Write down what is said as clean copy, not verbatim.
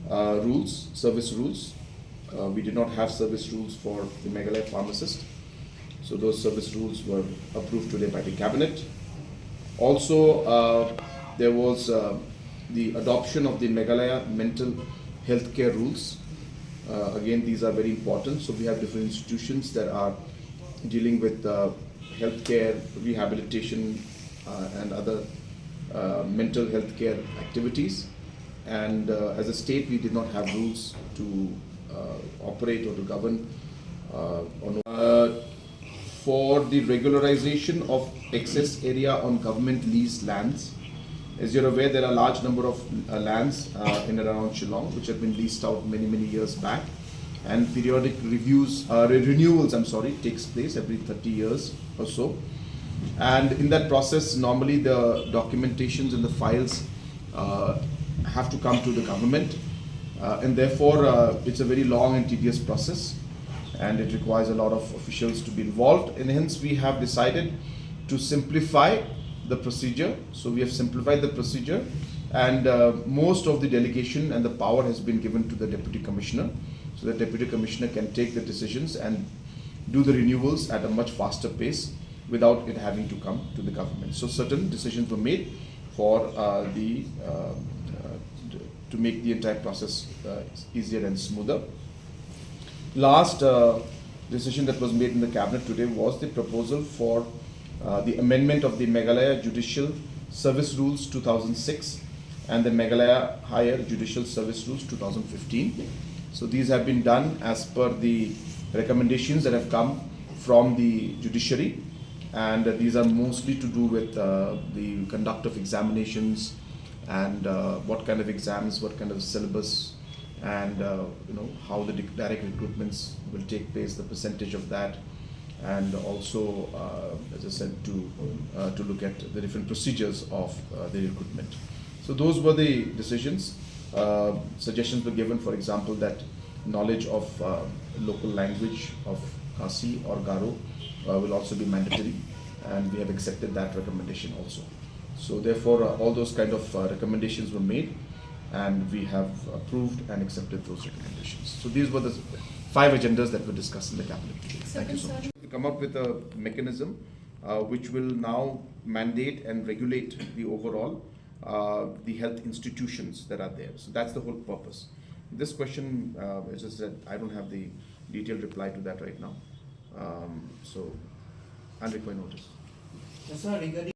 service rules. We did not have service rules for the Meghalaya pharmacist. So those service rules were approved today by the cabinet. Also, there was the adoption of the Meghalaya mental health care rules. Again, these are very important. So we have different institutions that are dealing with healthcare, rehabilitation, and other mental health care activities. And as a state, we did not have rules to operate or to govern for the regularization of excess area on government leased lands. As you're aware, there are a large number of lands in and around Shillong which have been leased out many years back, and periodic renewals takes place every 30 years or so. And in that process, normally the documentations and the files have to come to the government, and therefore it's a very long and tedious process, and it requires a lot of officials to be involved, and hence we have decided to simplify the procedure. So we have simplified the procedure, and most of the delegation and the power has been given to the Deputy Commissioner. So the Deputy Commissioner can take the decisions and do the renewals at a much faster pace without it having to come to the government. So certain decisions were made for to make the entire process easier and smoother. Last decision that was made in the cabinet today was the proposal for the amendment of the Meghalaya Judicial Service Rules 2006 and the Meghalaya Higher Judicial Service Rules 2015. So these have been done as per the recommendations that have come from the judiciary, and these are mostly to do with the conduct of examinations and what kind of exams, what kind of syllabus, and how the direct recruitments will take place, the percentage of that, and also, as I said, to look at the different procedures of the recruitment. So those were the decisions. Suggestions were given, for example, that knowledge of local language of Khasi or Garo will also be mandatory, and we have accepted that recommendation also. So therefore, all those kind of recommendations were made, and we have approved and accepted those recommendations. So these were the 5 agendas that were discussed in the cabinet today. Thank you so much. We come up with a mechanism which will now mandate and regulate the overall the health institutions that are there. So that's the whole purpose. This question, as I said, I don't have the detailed reply to that right now. So I'll require notice. Yes, sir, regarding